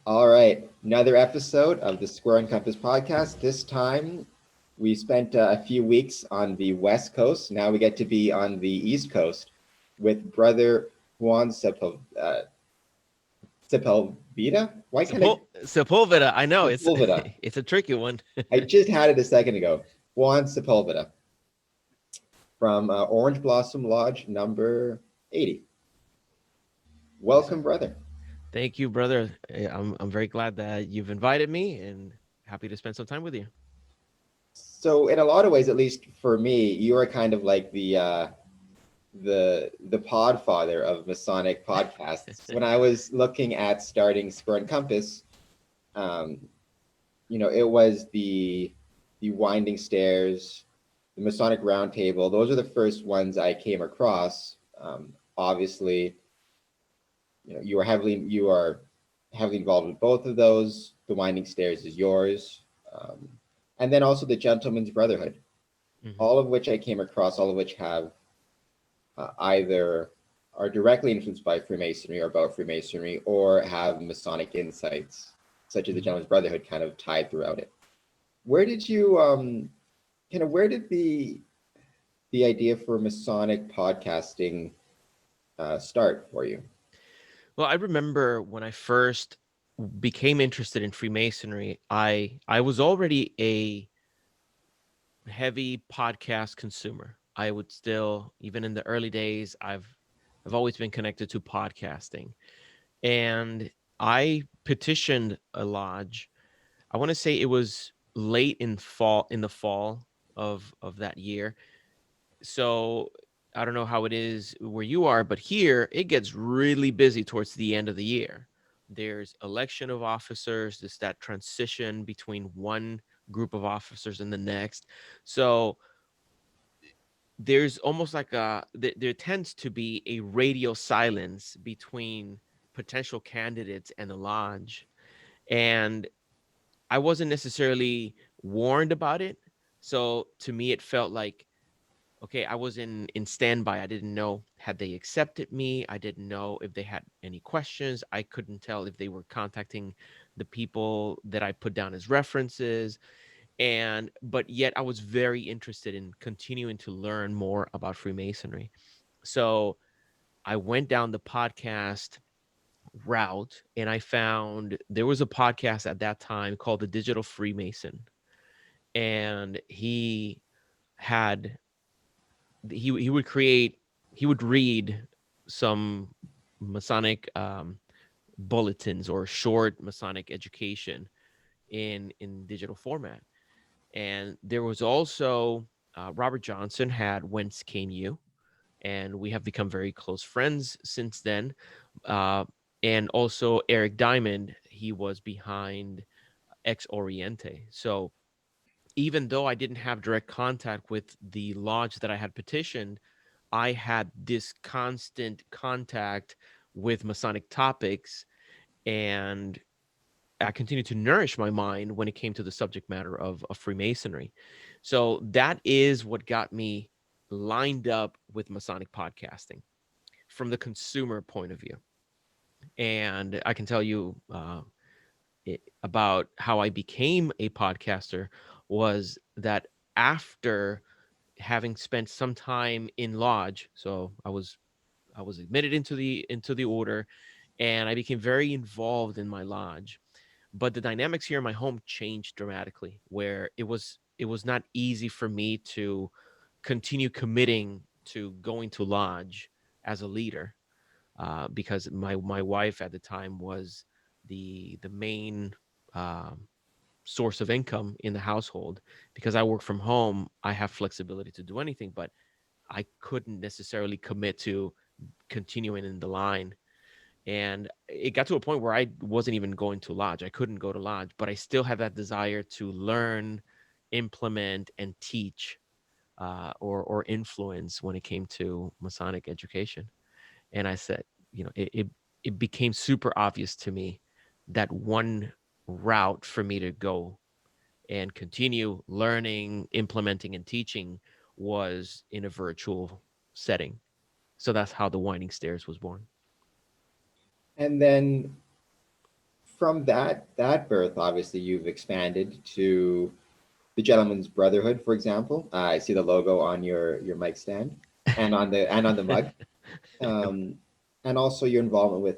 All right, another episode of the Square and Compass podcast. This time we spent a few weeks on the West Coast. Now we get to be on the East Coast with brother Juan Sepulveda. Why can't I? Sepulveda. I know it's Sepulveda. it's a tricky one. I just had it a second ago. Juan Sepulveda from Orange Blossom Lodge number 80. Yes, sir. Welcome, brother. Thank you, brother. I'm very glad that you've invited me and happy to spend some time with you. So, in a lot of ways, at least for me, you are kind of like the Podfather of Masonic podcasts. When I was looking at starting Square and Compass, um, it was the Winding Stairs, the Masonic Roundtable. Those are the first ones I came across. Obviously, you are heavily involved with both of those. The Winding Stairs is yours, and then also the Gentleman's Brotherhood. Hmm. All of which I came across, all of which have either are directly influenced by Freemasonry or about Freemasonry, or have Masonic insights, such as the Hmm. Gentleman's Brotherhood, kind of tied throughout it. Where did you where did the idea for Masonic podcasting start for you? Well, I remember when I first became interested in Freemasonry, I was already a heavy podcast consumer. I would still, even in the early days, I've always been connected to podcasting. And I petitioned a lodge. I want to say it was late in the fall of that year. So I don't know how it is where you are, but here it gets really busy towards the end of the year. There's election of officers, there's that transition between one group of officers and the next. So there's almost like there tends to be a radio silence between potential candidates and the lodge. And I wasn't necessarily warned about it. So to me, it felt like, okay, I was in standby. I didn't know had they accepted me. I didn't know if they had any questions. I couldn't tell if they were contacting the people that I put down as references. And but yet I was very interested in continuing to learn more about Freemasonry. So I went down the podcast route and I found there was a podcast at that time called The Digital Freemason. And had he would create he would read some Masonic bulletins or short Masonic education in digital format. And there was also Robert Johnson had Whence Came You, and we have become very close friends since then. Uh, and also Eric Diamond, he was behind Ex Oriente. So even though I didn't have direct contact with the lodge that I had petitioned, I had this constant contact with Masonic topics, and I continued to nourish my mind when it came to the subject matter of Freemasonry. So that is what got me lined up with Masonic podcasting from the consumer point of view. And I can tell you about how I became a podcaster was that after having spent some time in lodge, so I was admitted into the order, and I became very involved in my lodge. But the dynamics here in my home changed dramatically, where it was not easy for me to continue committing to going to lodge as a leader, because my wife at the time was the main um, source of income in the household. Because I work from home, I have flexibility to do anything, but I couldn't necessarily commit to continuing in the line. And it got to a point where I wasn't even going to lodge. I couldn't go to lodge, but I still had that desire to learn, implement, and teach, or influence when it came to Masonic education. And I said, it became super obvious to me that one route for me to go and continue learning, implementing, and teaching was in a virtual setting. So that's how the Winding Stairs was born. And then from that birth, obviously you've expanded to the Gentleman's Brotherhood, for example. I see the logo on your mic stand and on the mug, um, and also your involvement with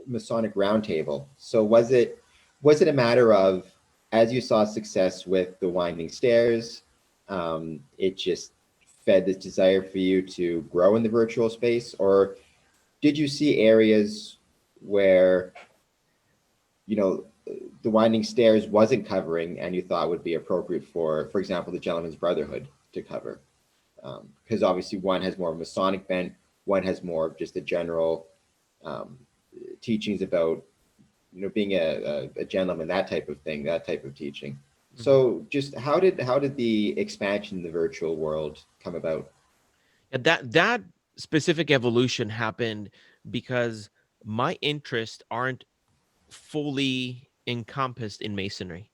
Masonic Roundtable. So was it a matter of, as you saw success with the Winding Stairs, it just fed this desire for you to grow in the virtual space, or did you see areas where, you know, the Winding Stairs wasn't covering and you thought would be appropriate for example, the Gentleman's Brotherhood to cover? Because obviously one has more of a Masonic bent, one has more of just a general um, teachings about, being a gentleman, that type of thing, that type of teaching. So just how did the expansion in the virtual world come about? And that specific evolution happened because my interests aren't fully encompassed in masonry.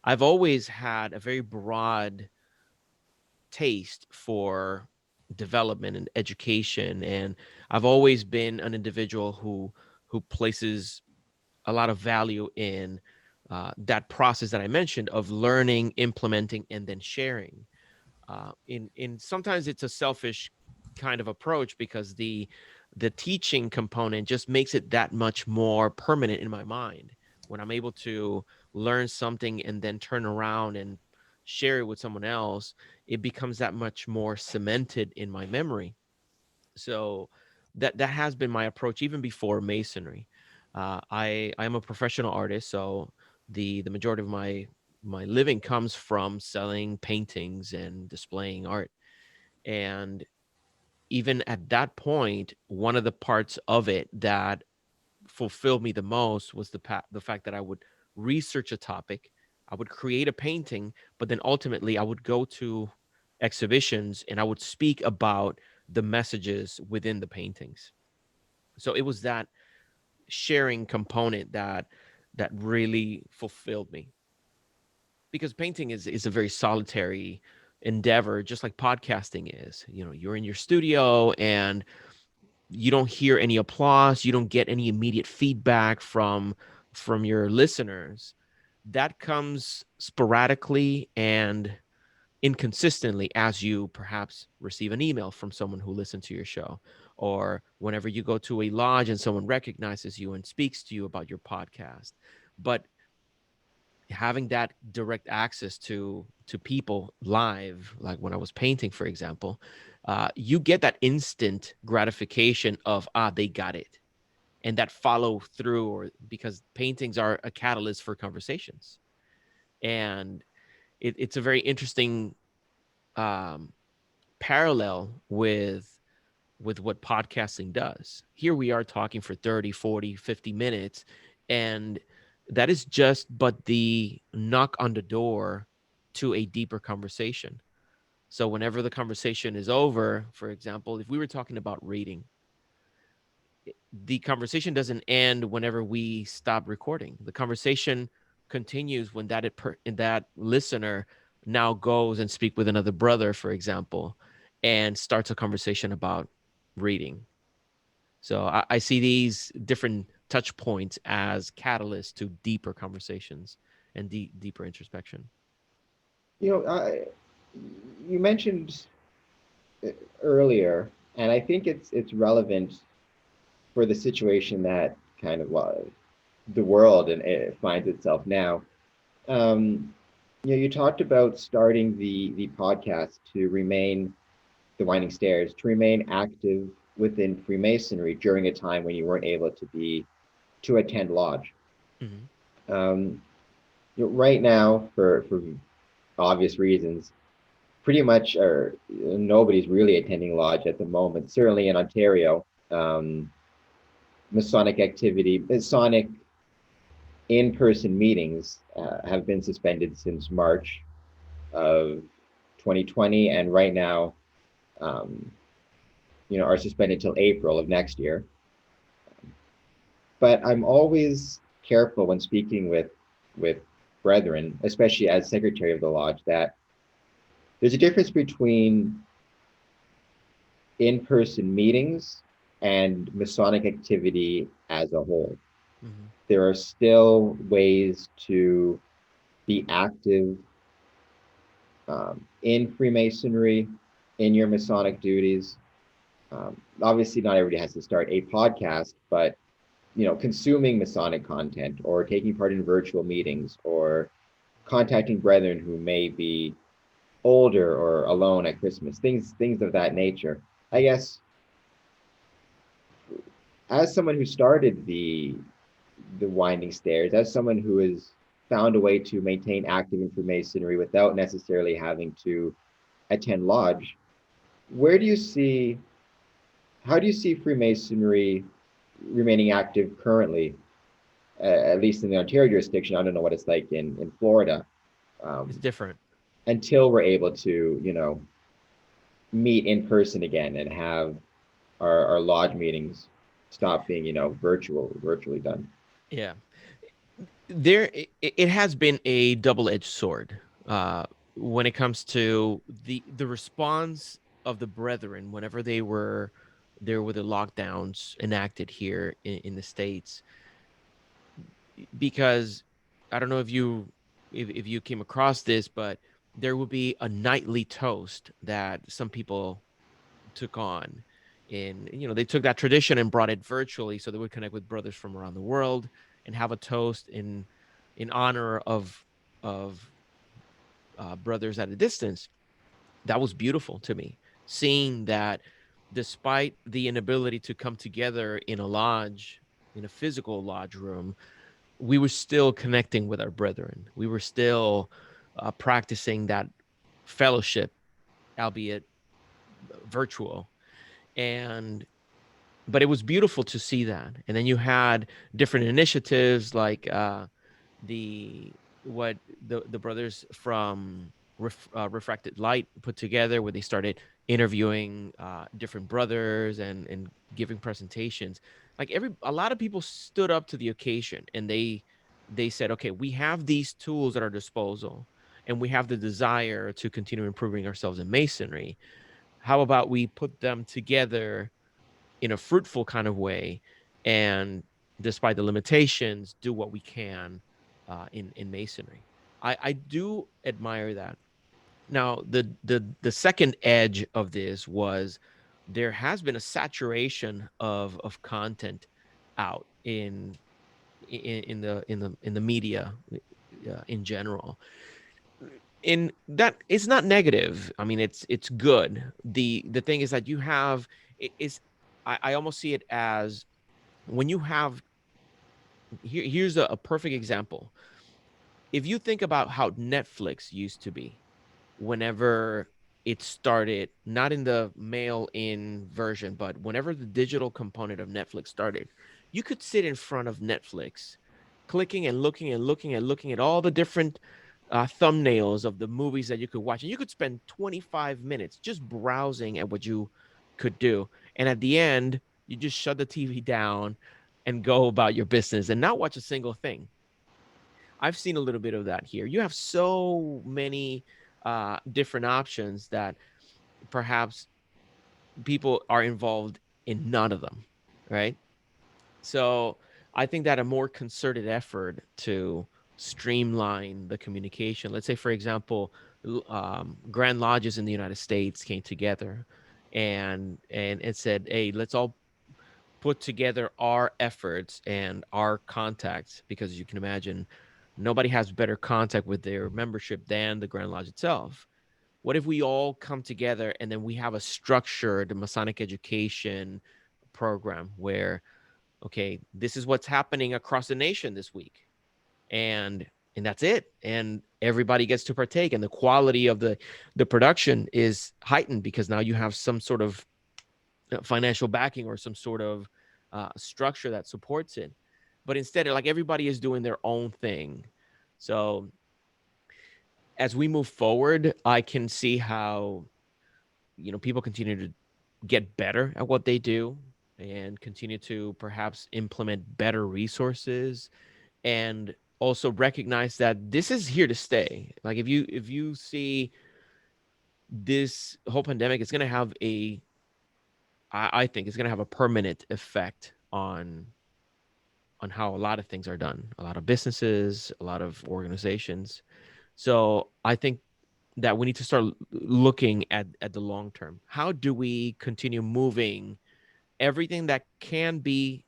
I've always had a very broad taste for development and education, and I've always been an individual who places a lot of value in that process that I mentioned of learning, implementing, and then sharing. In sometimes it's a selfish kind of approach because the teaching component just makes it that much more permanent in my mind. When I'm able to learn something and then turn around and share it with someone else, it becomes that much more cemented in my memory. So that has been my approach even before masonry. I am a professional artist, so the majority of my living comes from selling paintings and displaying art. And even at that point, one of the parts of it that fulfilled me the most was the fact that I would research a topic, I would create a painting, but then ultimately I would go to exhibitions and I would speak about the messages within the paintings. So it was that sharing component that really fulfilled me, because painting is a very solitary endeavor, just like podcasting is. You're in your studio and you don't hear any applause, you don't get any immediate feedback from your listeners. That comes sporadically and inconsistently as you perhaps receive an email from someone who listened to your show, or whenever you go to a lodge and someone recognizes you and speaks to you about your podcast. But having that direct access to people live, like when I was painting, for example, you get that instant gratification of, they got it, and that follow through, or because paintings are a catalyst for conversations. And it's a very interesting um, parallel with what podcasting does. Here we are talking for 30, 40, 50 minutes, and that is just but the knock on the door to a deeper conversation. So whenever the conversation is over, for example, if we were talking about reading, the conversation doesn't end whenever we stop recording. The conversation continues when that listener now goes and speak with another brother, for example, and starts a conversation about reading. So I see these different touch points as catalysts to deeper conversations and deeper introspection. You know, I, you mentioned earlier, and I think it's relevant for the situation that kind of, well, the world and it finds itself now. Um, you talked about starting the podcast to remain the Winding Stairs, to remain active within Freemasonry during a time when you weren't able to attend lodge. Hmm. Um, right now, for obvious reasons, pretty much or nobody's really attending lodge at the moment. Certainly in Ontario, Masonic in-person meetings have been suspended since March of 2020, and right now, um, are suspended till April of next year. But I'm always careful when speaking with brethren, especially as secretary of the lodge, that there's a difference between in-person meetings and Masonic activity as a whole. Mm-hmm. There are still ways to be active in Freemasonry, in your Masonic duties. Obviously, not everybody has to start a podcast, but consuming Masonic content or taking part in virtual meetings or contacting brethren who may be older or alone at Christmas, things of that nature. I guess as someone who started the Winding Stairs, as someone who has found a way to maintain active in Freemasonry without necessarily having to attend lodge, where do you see how do you see Freemasonry remaining active currently, at least in the Ontario jurisdiction? I don't know what it's like in Florida, It's um, different. until we're able to, meet in person again and have our lodge meetings stop being, virtually done. Yeah. It has been a double-edged sword uh, when it comes to the response of the brethren whenever there were the lockdowns enacted here in the States, because I don't know if you came across this, but there would be a nightly toast that some people took on. And they took that tradition and brought it virtually so they would connect with brothers from around the world and have a toast in honor of brothers at a distance. That was beautiful to me, seeing that despite the inability to come together in a lodge, in a physical lodge room, we were still connecting with our brethren. We were still practicing that fellowship, albeit virtual. And but it was beautiful to see that. And then you had different initiatives like the what the brothers from Refracted Light put together, where they started interviewing different brothers and giving presentations. Like a lot of people stood up to the occasion, and they said, okay, we have these tools at our disposal, and we have the desire to continue improving ourselves in masonry. How about we put them together in a fruitful kind of way, and despite the limitations, do what we can in masonry. I do admire that. Now, the second edge of this was there has been a saturation of content out in the media in general. In that, it's not negative. I mean, it's good. The thing is that you have is I almost see it as when you have here's a perfect example. If you think about how Netflix used to be whenever it started, not in the mail in version, but whenever the digital component of Netflix started, you could sit in front of Netflix, clicking and looking and looking and looking at all the different thumbnails of the movies that you could watch. And you could spend 25 minutes just browsing at what you could do. And at the end, you just shut the TV down and go about your business and not watch a single thing. I've seen a little bit of that here. You have so many different options that perhaps people are involved in none of them, right? So I think that a more concerted effort to streamline the communication, let's say, for example, Grand Lodges in the United States came together and it said, hey, let's all put together our efforts and our contacts, because as you can imagine, nobody has better contact with their membership than the Grand Lodge itself. What if we all come together and then we have a structured Masonic education program where, okay, this is what's happening across the nation this week, and that's it, and everybody gets to partake, and the quality of the production is heightened because now you have some sort of financial backing or some sort of structure that supports it. But instead, like, everybody is doing their own thing. So as we move forward, I can see how people continue to get better at what they do and continue to perhaps implement better resources, and also recognize that this is here to stay. Like, if you see this whole pandemic, it's going to have I think it's going to have a permanent effect on how a lot of things are done, a lot of businesses, a lot of organizations. So I think that we need to start looking at the long term. How do we continue moving everything that can be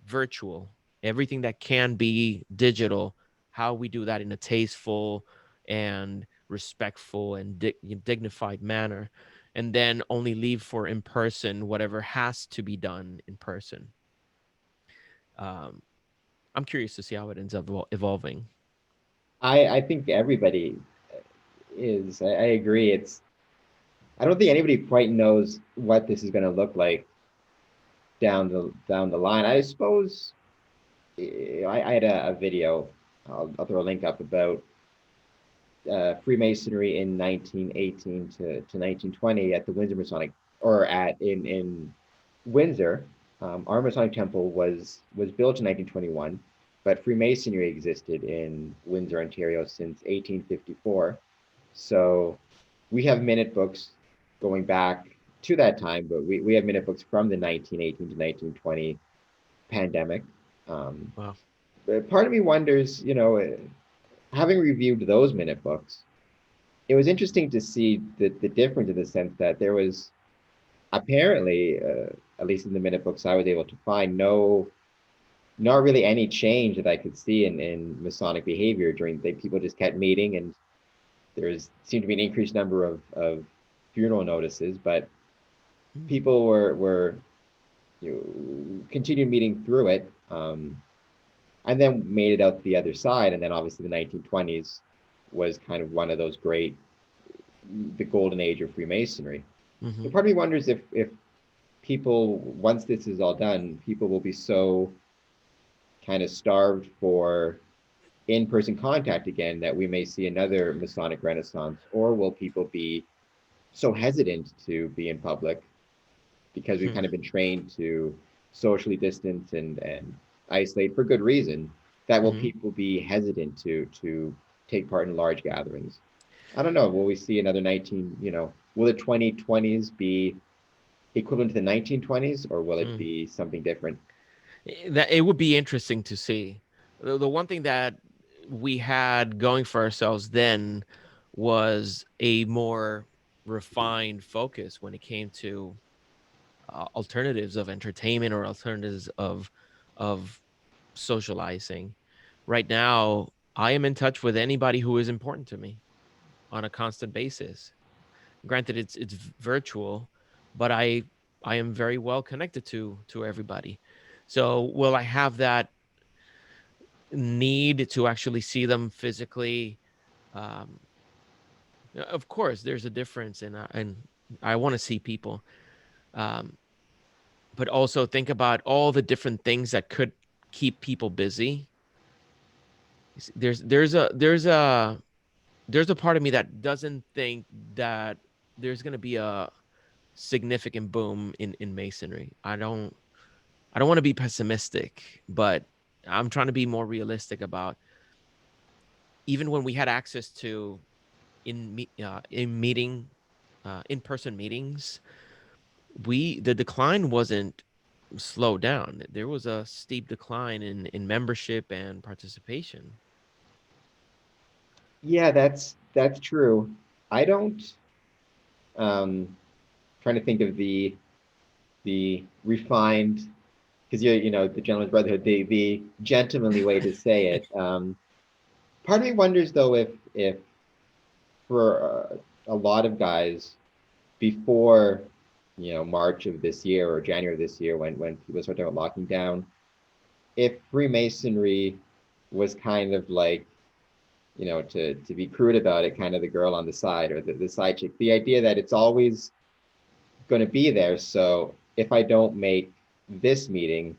virtual, everything that can be digital, how we do that in a tasteful and respectful and dignified manner, and then only leave for in person whatever has to be done in person. Um, I'm curious to see how it ends up evolving. I think everybody is. I agree. I don't think anybody quite knows what this is going to look like down the line. I suppose I had a video. I'll throw a link up about Freemasonry in 1918 to 1920 at the Windsor Masonic, or at in Windsor. Our Masonic temple was built in 1921, but Freemasonry existed in Windsor, Ontario since 1854. So we have minute books going back to that time, but we have minute books from the 1918 to 1920 pandemic. Um, Wow. but part of me wonders, having reviewed those minute books, it was interesting to see the difference in the sense that there was apparently, at least in the minute books I was able to find, not really any change that I could see in Masonic behavior during the people just kept meeting, and seemed to be an increased number of funeral notices, but people were continued meeting through it, and then made it out to the other side. And then obviously the 1920s was kind of one of those the golden age of Freemasonry. Mm-hmm. So part of me wonders if people, once this is all done, people will be so kind of starved for in-person contact again that we may see another Masonic Renaissance, or will people be so hesitant to be in public because we've kind of been trained to socially distance and isolate for good reason, that will people be hesitant to take part in large gatherings? I don't know. Will we see another will the 2020s be equivalent to the 1920s, or will it be something different? That it would be interesting to see. The one thing that we had going for ourselves then was a more refined focus when it came to alternatives of entertainment or alternatives of socializing. Right now, I am in touch with anybody who is important to me on a constant basis. Granted, it's virtual, but I am very well connected to everybody. So will I have that need to actually see them physically? Um, of course, there's a difference, and I want to see people. Um, but also think about all the different things that could keep people busy. There's a part of me that doesn't think that there's going to be a significant boom in masonry. I don't want to be pessimistic, but I'm trying to be more realistic about, even when we had access to in person meetings, the decline wasn't slowed down. There was a steep decline in membership and participation. Yeah, that's true. I don't trying to think of the refined, because the gentleman's brotherhood, the gentlemanly way to say it. Part of me wonders though if for a lot of guys before March of this year or January of this year, when people started talking about locking down, if Freemasonry was kind of like, to be crude about it, kind of the girl on the side, or the side chick, the idea that it's always going to be there. So if I don't make this meeting,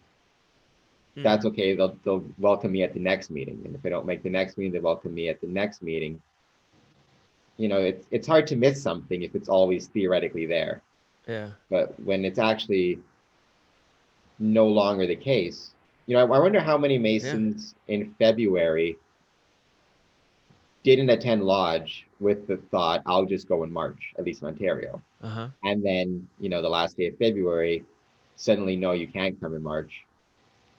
that's okay. They'll welcome me at the next meeting. And if I don't make the next meeting, they welcome me at the next meeting. It's hard to miss something if it's always theoretically there. Yeah. But when it's actually no longer the case, I wonder how many Masons in February didn't attend lodge with the thought, I'll just go in March, at least in Ontario. Uh-huh. And then, the last day of February, suddenly, no, you can't come in March.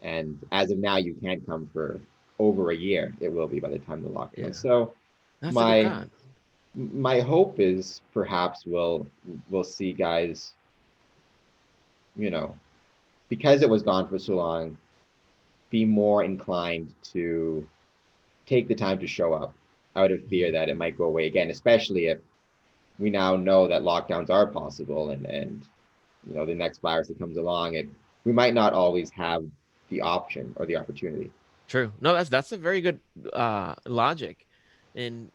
And as of now, you can't come for over a year. It will be by the time the lockdown. Yeah, So that's a good my con. my hope is perhaps we'll see guys, you know, because it was gone for so long, be more inclined to take the time to show up out of fear Mhm. that it might go away again, especially if we now know that lockdowns are possible and the next virus that comes along, we might not always have the option or the opportunity. True. No, that's a very good logic, and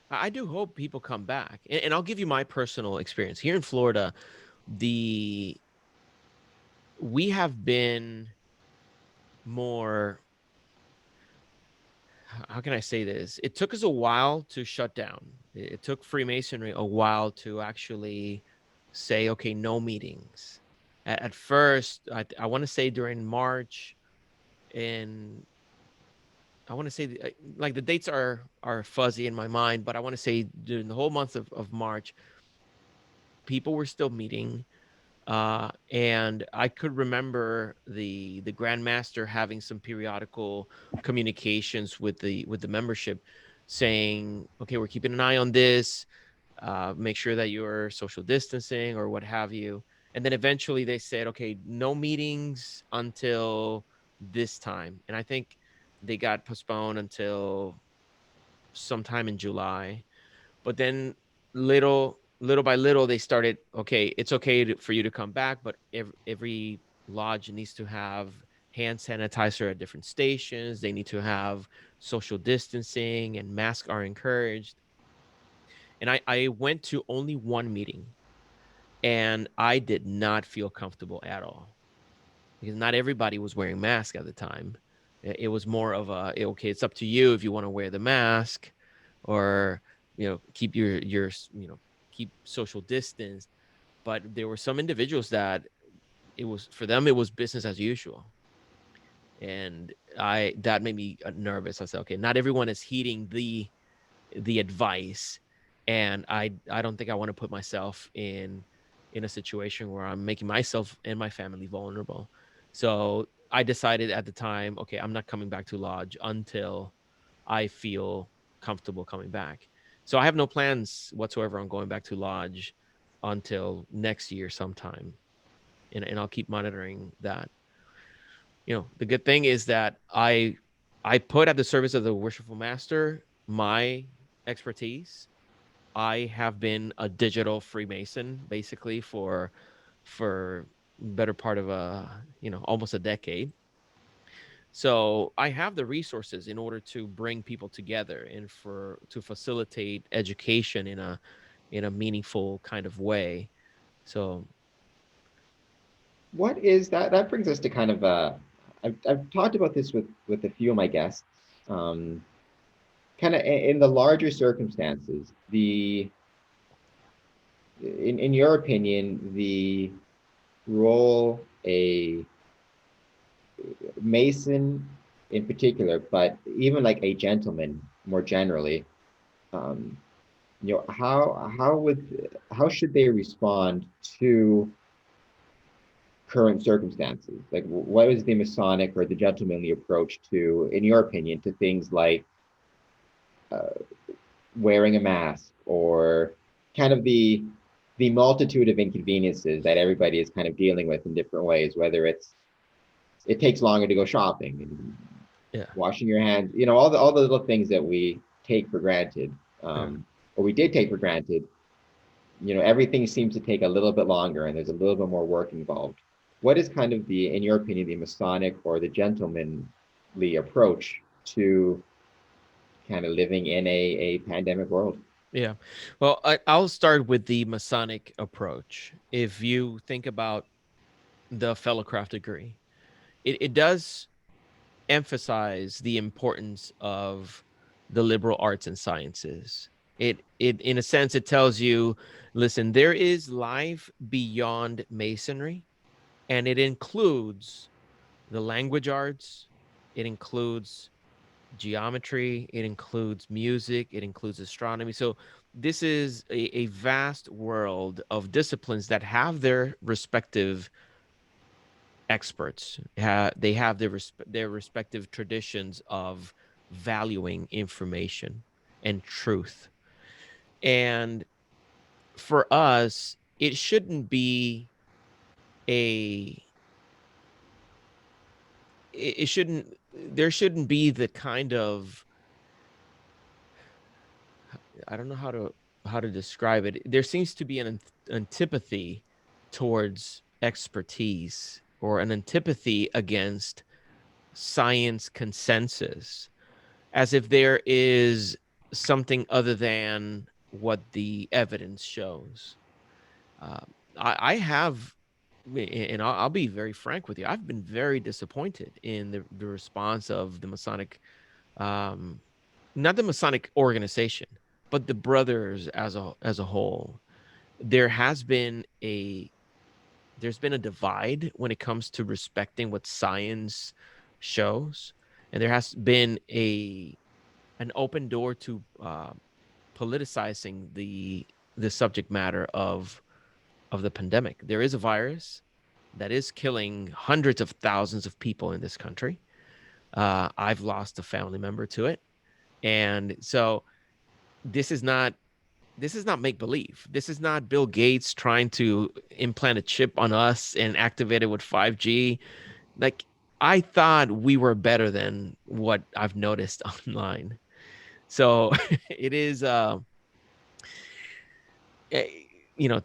I do hope people come back. And I'll give you my personal experience here in Florida. The We have been more, how can I say this? It took us a while to shut down. It took Freemasonry a while to actually say, okay, no meetings. At first, I want to say during March, and I want to say like the dates are fuzzy in my mind, but I want to say during the whole month of March, people were still meeting. And I could remember the Grand Master having some periodical communications with the membership, saying, "Okay, we're keeping an eye on this. Make sure that you're social distancing or what have you." And then eventually they said, "Okay, no meetings until this time." And I think they got postponed until sometime in July. But then little by little they started, okay, it's okay for you to come back, but every lodge needs to have hand sanitizer at different stations. They need to have social distancing, and masks are encouraged. And I went to only one meeting, and I did not feel comfortable at all, because not everybody was wearing masks at the time. It was more of a, okay, it's up to you if you want to wear the mask, or keep your keep social distance. But there were some individuals that it was, for them it was business as usual, and I that made me nervous. I said, okay, not everyone is heeding the advice, and I don't think I want to put myself in a situation where I'm making myself and my family vulnerable. So I decided at the time, okay, I'm not coming back to lodge until I feel comfortable coming back. So I have no plans whatsoever on going back to lodge until next year sometime, and I'll keep monitoring that. The good thing is that I put at the service of the worshipful master my expertise. I have been a digital Freemason basically for better part of almost a decade. So I have the resources in order to bring people together and for to facilitate education in a meaningful kind of way. So What is that? That brings us to kind of I've talked about this with a few of my guests. Kind of in the larger circumstances, in your opinion, the role a Mason in particular, but even like a gentleman more generally, um, how should they respond to current circumstances? Like, what is the Masonic or the gentlemanly approach to, in your opinion, to things like uh, wearing a mask or kind of the multitude of inconveniences that everybody is kind of dealing with in different ways, whether it takes longer to go shopping and yeah, washing your hands, all the little things that we take for granted, yeah. or we did take for granted. Everything seems to take a little bit longer and there's a little bit more work involved. What is kind of in your opinion, the Masonic or the gentlemanly approach to kind of living in a pandemic world? Yeah. Well, I'll start with the Masonic approach. If you think about the fellowcraft degree, it does emphasize the importance of the liberal arts and sciences. It in a sense it tells you, listen, there is life beyond masonry, and it includes the language arts, it includes geometry, it includes music, it includes astronomy. So this is a vast world of disciplines that have their respective experts. They have their respective traditions of valuing information and truth. And for us, it shouldn't be a it shouldn't there shouldn't be the kind of, I don't know how to describe it. There seems to be an antipathy towards expertise, or an antipathy against science consensus, as if there is something other than what the evidence shows. Uh, I have, and I'll be very frank with you, I've been very disappointed in the response of the Masonic, um, not the Masonic organization, but the brothers as a whole. There has been a there's been a divide when it comes to respecting what science shows, and there has been a an open door to politicizing the subject matter of the pandemic. There is a virus that is killing hundreds of thousands of people in this country. I've lost a family member to it, and so this is not make believe. This is not Bill Gates trying to implant a chip on us and activate it with 5G. Like, I thought we were better than what I've noticed online. So it is, eh,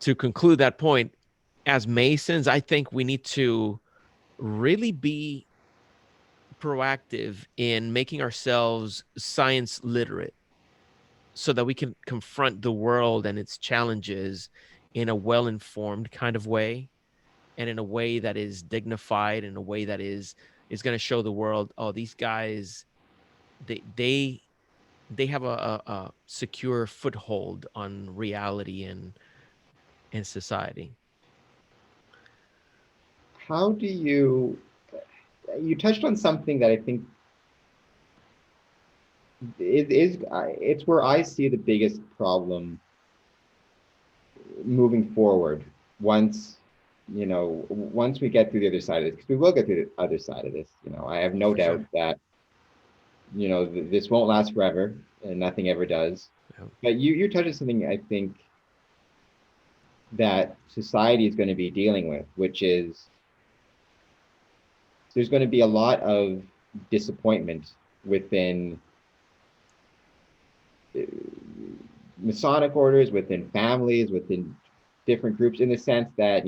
to conclude that point, as Masons, I think we need to really be proactive in making ourselves science literate, so that we can confront the world and its challenges in a well-informed kind of way, and in a way that is dignified, in a way that is going to show the world, oh, these guys, they they they have a secure foothold on reality and society. How do you touched on something that I think it's where I see the biggest problem moving forward once once we get through the other side of this, because we will get through the other side of this. I have no For doubt sure. that this won't last forever, and nothing ever does. Yeah. But you touched on something I think that society is going to be dealing with, which is there's going to be a lot of disappointment within uh, Masonic orders, within families, within different groups, in the sense that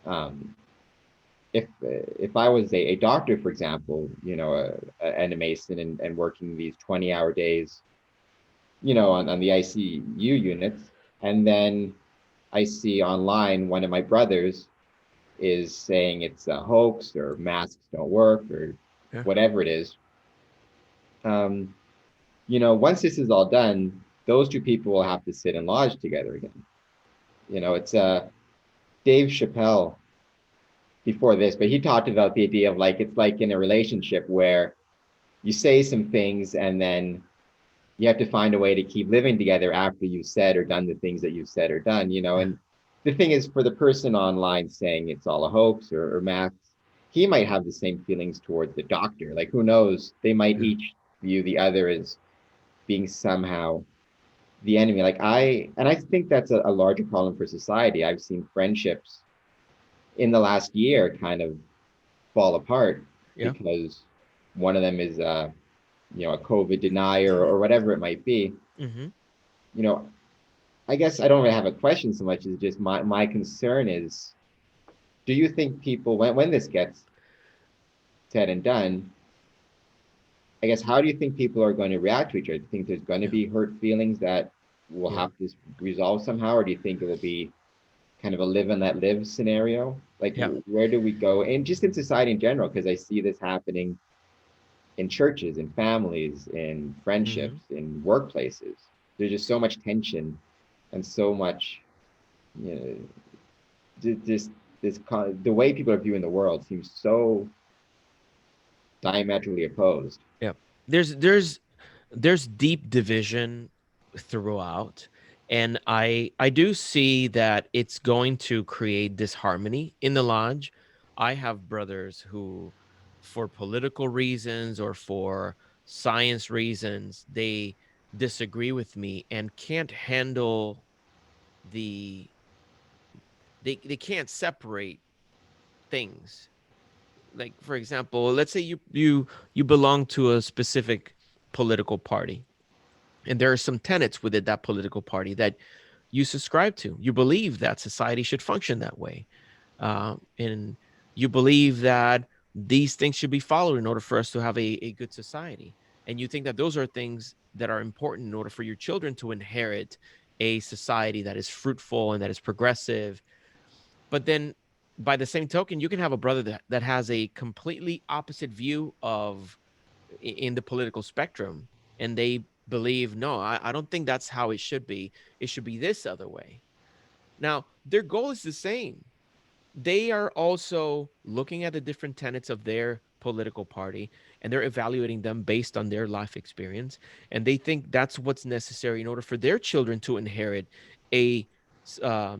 um, if I was a doctor, for example, and a Mason, and working these 20-hour days, on the ICU units, and then I see online one of my brothers is saying it's a hoax, or masks don't work, or Yeah. whatever it is. Um, once this is all done, those two people will have to sit and lodge together again. It's Dave Chappelle before this, but he talked about the idea of, like, it's like in a relationship where you say some things and then you have to find a way to keep living together after you've said or done the things that you've said or done, Yeah. and the thing is, for the person online saying it's all a hoax, or math, he might have the same feelings towards the doctor. Like, who knows, they might Yeah. each view the other as being somehow the enemy. And I think that's a larger problem for society. I've seen friendships in the last year kind of fall apart Yeah. because one of them is a COVID denier, or whatever it might be. Mm-hmm. You know, I guess I don't really have a question so much as just my concern is, do you think people, when this gets said and done, I guess, how do you think people are going to react to each other? Do you think there's going to Yeah. be hurt feelings that will Yeah. have to resolve somehow, or do you think it will be kind of a live and let live scenario? Like, Yeah. where do we go? And just in society in general, because I see this happening in churches, in families, in Mm-hmm. friendships, in workplaces. There's just so much tension and so much, you know, just the way people are viewing the world seems so diametrically opposed. Yeah. There's deep division throughout, and I do see that it's going to create disharmony in the lodge. I have brothers who, for political reasons or for science reasons, they disagree with me and can't handle the they can't separate things. Like, for example, let's say you belong to a specific political party, and there are some tenets within that political party that you subscribe to. You believe that society should function that way, and you believe that these things should be followed in order for us to have a good society. And you think that those are things that are important in order for your children to inherit a society that is fruitful and that is progressive. But then, by the same token, you can have a brother that has a completely opposite view of in the political spectrum, and they believe, no, I don't think that's how it should be. It should be this other way. Now, their goal is the same. They are also looking at the different tenets of their political party, and they're evaluating them based on their life experience, and they think that's what's necessary in order for their children to inherit a uh,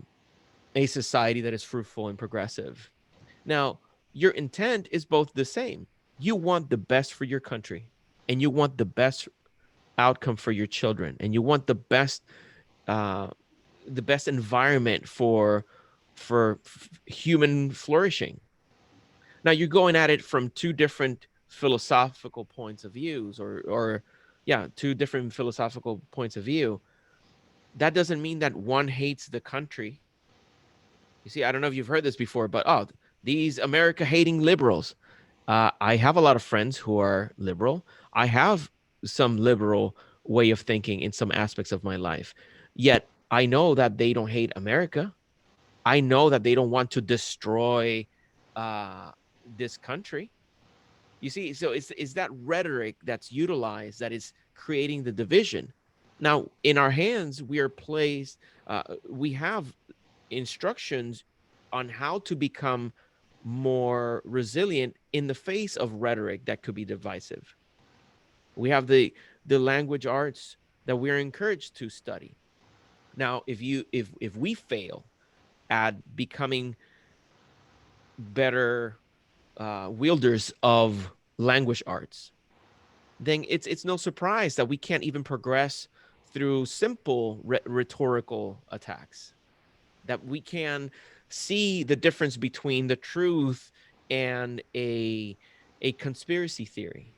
a society that is fruitful and progressive. Now, your intent is both the same. You want the best for your country, and you want the best outcome for your children, and you want uh, the best environment for human flourishing. Now, you're going at it from two different philosophical points of views, or yeah, two different philosophical points of view. That doesn't mean that one hates the country. You see, I don't know if you've heard this before, but these America hating liberals. I have a lot of friends who are liberal. I have some liberal way of thinking in some aspects of my life. Yet I know that they don't hate America. I know that they don't want to destroy uh, this country. You see, so it's that rhetoric that's utilized that is creating the division. Now, in our hands, we are placed, we have instructions on how to become more resilient in the face of rhetoric that could be divisive. We have the language arts that we're encouraged to study. Now, if we fail at becoming better wielders of language arts, then it's no surprise that we can't even progress through simple rhetorical attacks, that we can see the difference between the truth and a conspiracy theory.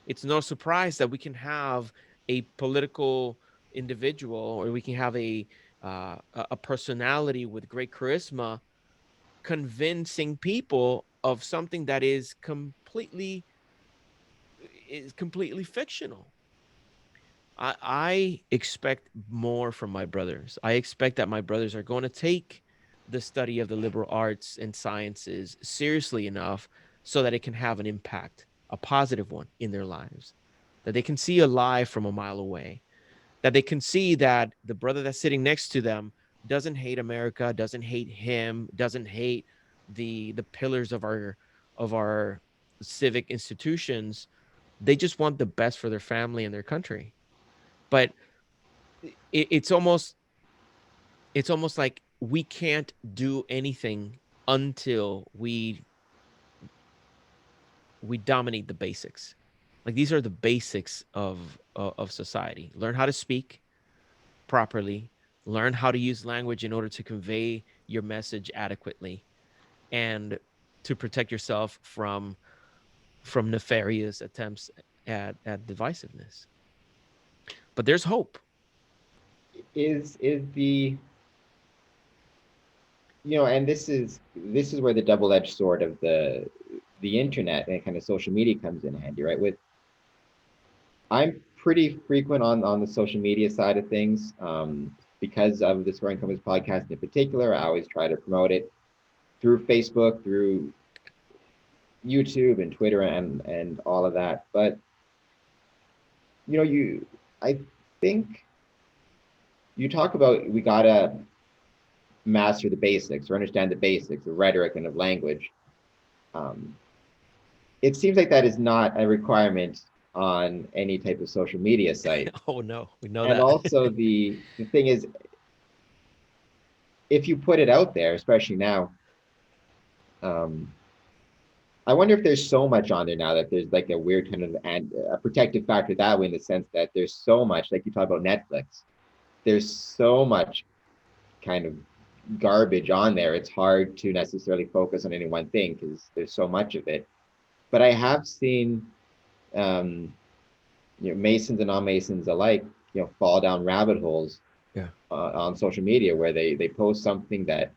It's no surprise that we can have a political individual, or we can have a personality with great charisma convincing people of something that is completely fictional. I expect more from my brothers. I expect that my brothers are going to take the study of the liberal arts and sciences seriously enough so that it can have an impact, a positive one in their lives, that they can see a lie from a mile away, that they can see that the brother that's sitting next to them doesn't hate America, doesn't hate him, doesn't hate the pillars of our civic institutions. They just want the best for their family and their country. But it, it's almost it's almost like we can't do anything until we dominate the basics. Like, these are the basics of society. Learn how to speak properly, learn how to use language in order to convey your message adequately, and to protect yourself from nefarious attempts at divisiveness. But there's hope. Is the, and this is where the double-edged sword of the internet and kind of social media comes in handy, right? I'm pretty frequent on the social media side of things, because of the Scoring Compass podcast in particular. I always try to promote it through Facebook, through YouTube and Twitter and all of that. But I think you talk about, we gotta master the basics or understand the basics of rhetoric and of language. It seems like that is not a requirement on any type of social media site. Oh no, we know And that. also the thing is, if you put it out there, especially now, I wonder if there's so much on there now that there's like a weird kind of and a protective factor that way, in the sense that there's so much, like you talk about Netflix, there's so much kind of garbage on there. It's hard to necessarily focus on any one thing because there's so much of it. But I have seen, um, Masons and non-Masons alike, fall down rabbit holes Yeah. on social media, where they post something that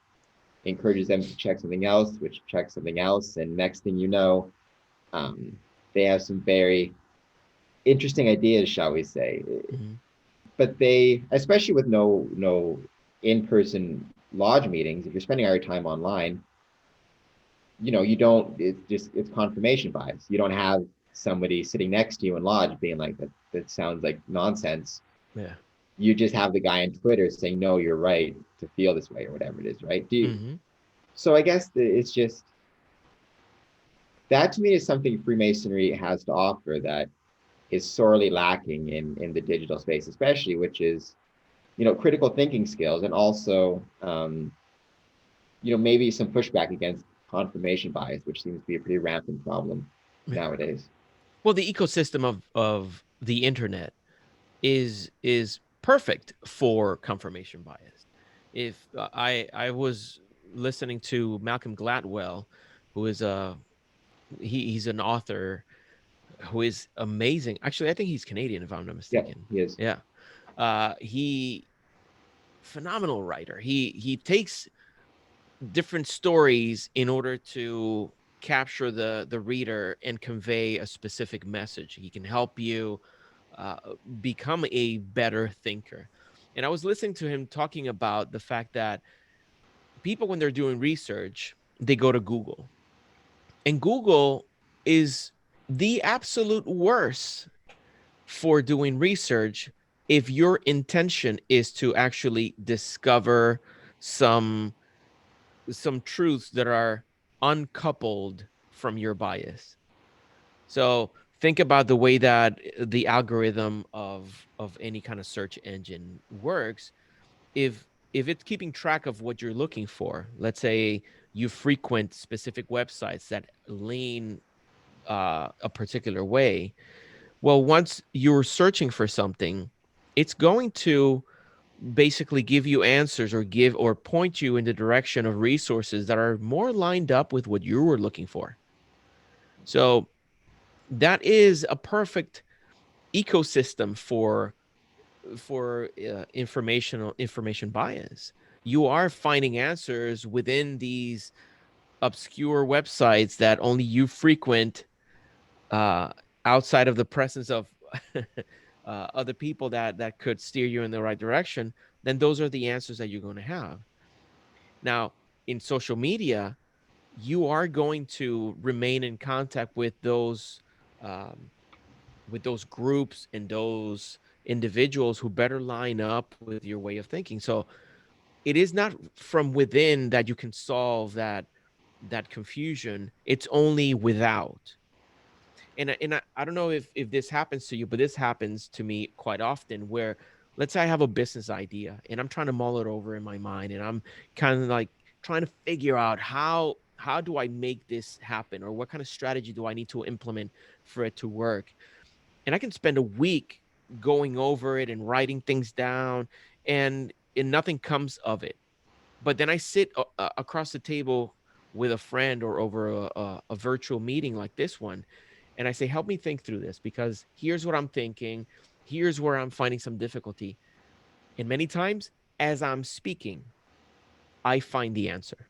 encourages them to check something else, which checks something else, and next thing you know, um, they have some very interesting ideas, shall we say. Mm-hmm. But they, especially with no in-person lodge meetings, if you're spending all your time online, you don't, it's confirmation bias. You don't have somebody sitting next to you in lodge being like, that sounds like nonsense. Yeah. You just have the guy on Twitter saying, no, you're right to feel this way, or whatever it is, right? Mm-hmm. So I guess it's just, that to me is something Freemasonry has to offer that is sorely lacking in the digital space, especially, which is, critical thinking skills, and also, maybe some pushback against confirmation bias, which seems to be a pretty rampant problem Yeah. nowadays. Well, the ecosystem of the internet is perfect for confirmation bias. If I was listening to Malcolm Gladwell, who is he's an author who is amazing. Actually, I think he's Canadian, if I'm not Yeah, mistaken. he is. Yeah. He phenomenal writer. He takes different stories in order to capture the reader and convey a specific message. He can help you uh, become a better thinker. And I was listening to him talking about the fact that people, when they're doing research, they go to Google, and Google is the absolute worst for doing research if your intention is to actually discover some truths that are uncoupled from your bias. So think about the way that the algorithm of any kind of search engine works. If it's keeping track of what you're looking for, let's say you frequent specific websites that lean a particular way, well, once you're searching for something, it's going to basically give you answers or give or point you in the direction of resources that are more lined up with what you were looking for. So that is a perfect ecosystem for information bias. You are finding answers within these obscure websites that only you frequent, uh, outside of the presence of other people that could steer you in the right direction. Then those are the answers that you're going to have. Now, in social media, you are going to remain in contact um, with those groups and those individuals who better line up with your way of thinking. So it is not from within that you can solve that confusion. It's only without. And I don't know if this happens to you, but this happens to me quite often, where let's say I have a business idea and I'm trying to mull it over in my mind, and I'm kind of like trying to figure out how do I make this happen, or what kind of strategy do I need to implement for it to work. And I can spend a week going over it and writing things down, and nothing comes of it. But then I sit across the table with a friend or over a virtual meeting like this one, and I say, help me think through this, because here's what I'm thinking. Here's where I'm finding some difficulty. And many times, as I'm speaking, I find the answer.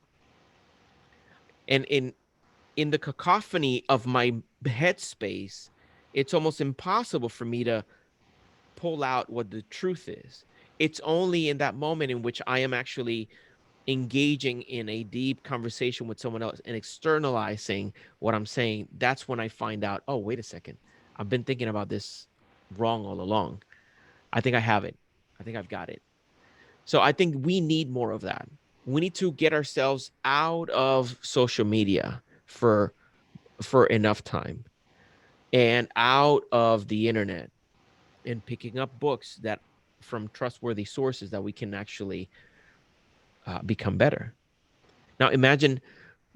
And in the cacophony of my headspace, it's almost impossible for me to pull out what the truth is. It's only in that moment in which I am actually engaging in a deep conversation with someone else and externalizing what I'm saying. That's when I find out, oh, wait a second. I've been thinking about this wrong all along. I think I have it. I think I've got it. So I think we need more of that. We need to get ourselves out of social media for enough time, and out of the internet, and picking up books that from trustworthy sources that we can actually become better. Now imagine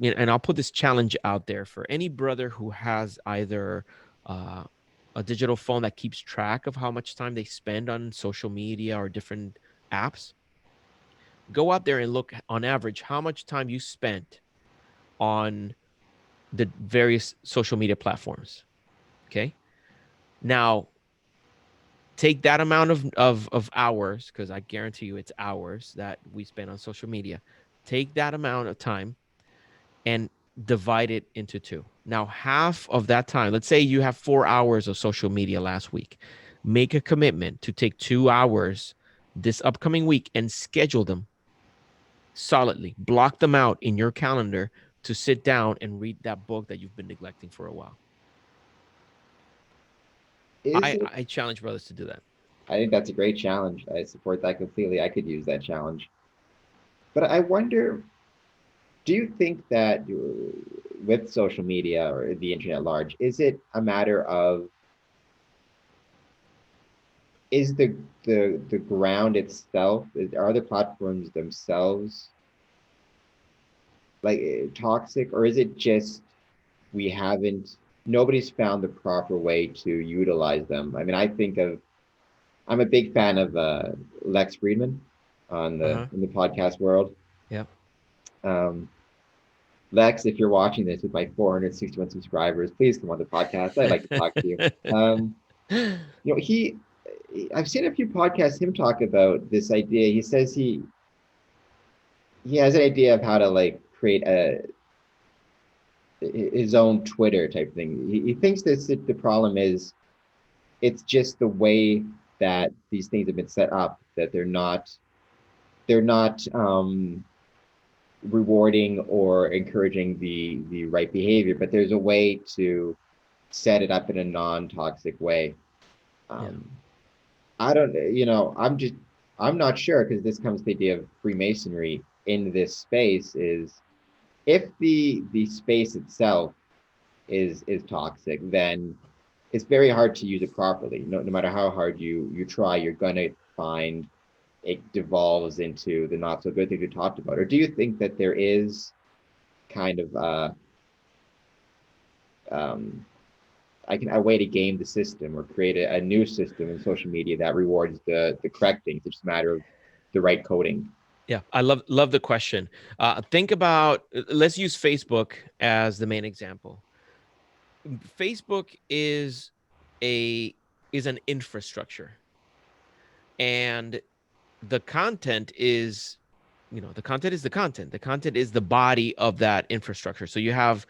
and I'll put this challenge out there for any brother who has either a digital phone that keeps track of how much time they spend on social media or different apps. Go out there and look on average how much time you spent on the various social media platforms. Okay. Now, take that amount of hours, because I guarantee you it's hours that we spend on social media. Take that amount of time and divide it into two. Now, half of that time, let's say you have 4 hours of social media last week, make a commitment to take 2 hours this upcoming week and schedule them solidly. Block them out in your calendar to sit down and read that book that you've been neglecting for a while. I challenge brothers to do that. I think that's a great challenge. I support that completely. I could use that challenge. But I wonder, do you think that with social media or the internet at large, is it a matter of, is the ground itself, are the platforms themselves like toxic, or is it just nobody's found the proper way to utilize them? I mean, I'm a big fan of Lex Friedman in the podcast world. Yeah. Lex, if you're watching this with my 461 subscribers, please come on the podcast. I'd like to talk to you. I've seen a few podcasts him talk about this idea. He says he has an idea of how to like create his own Twitter type thing. He thinks that the problem is it's just the way that these things have been set up, that they're not rewarding or encouraging the right behavior, but there's a way to set it up in a non-toxic way. I don't, I'm not sure, because this comes to the idea of Freemasonry in this space, is if the space itself is toxic, then it's very hard to use it properly. No matter how hard you try, you're gonna find it devolves into the not so good thing you talked about. Or do you think that there is kind of a way to game the system or create a new system in social media that rewards the correct things? It's just a matter of the right coding. Yeah, I love the question. Think about, let's use Facebook as the main example. Facebook is an infrastructure, and the content is, the content is the content. The content is the body of that infrastructure. So you have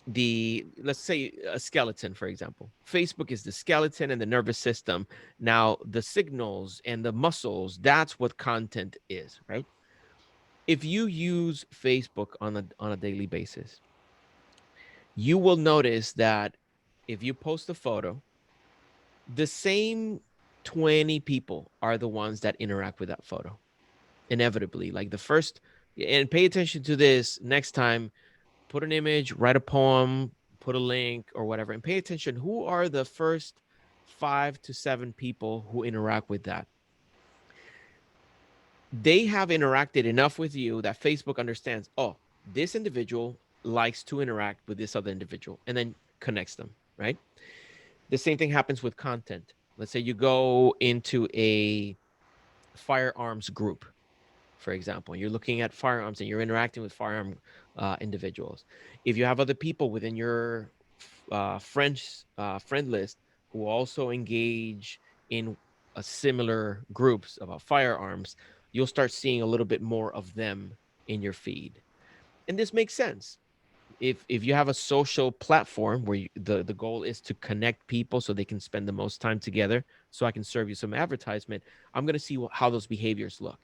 let's say a skeleton, for example. Facebook is the skeleton and the nervous system. Now the signals and the muscles, that's what content is, right? If you use Facebook on a daily basis, you will notice that if you post a photo, the same 20 people are the ones that interact with that photo. Inevitably, like the first, and pay attention to this next time, put an image, write a poem, put a link or whatever, and pay attention. Who are the first 5 to 7 people who interact with that? They have interacted enough with you that Facebook understands, oh, this individual likes to interact with this other individual, and then connects them, right? The same thing happens with content. Let's say you go into a firearms group, for example. You're looking at firearms and you're interacting with firearm individuals. If you have other people within your friend list who also engage in similar groups about firearms, you'll start seeing a little bit more of them in your feed. And this makes sense. If you have a social platform where the goal is to connect people so they can spend the most time together, so I can serve you some advertisement, I'm going to see how those behaviors look.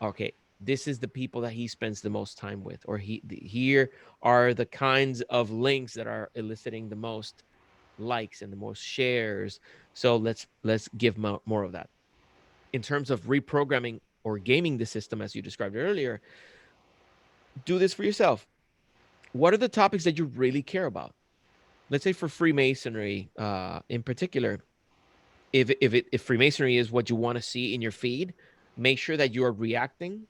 Okay, this is the people that he spends the most time with, or here are the kinds of links that are eliciting the most likes and the most shares. So let's give more of that. In terms of reprogramming or gaming the system, as you described earlier, do this for yourself. What are the topics that you really care about? Let's say for Freemasonry in particular, if Freemasonry is what you want to see in your feed, make sure that you are reacting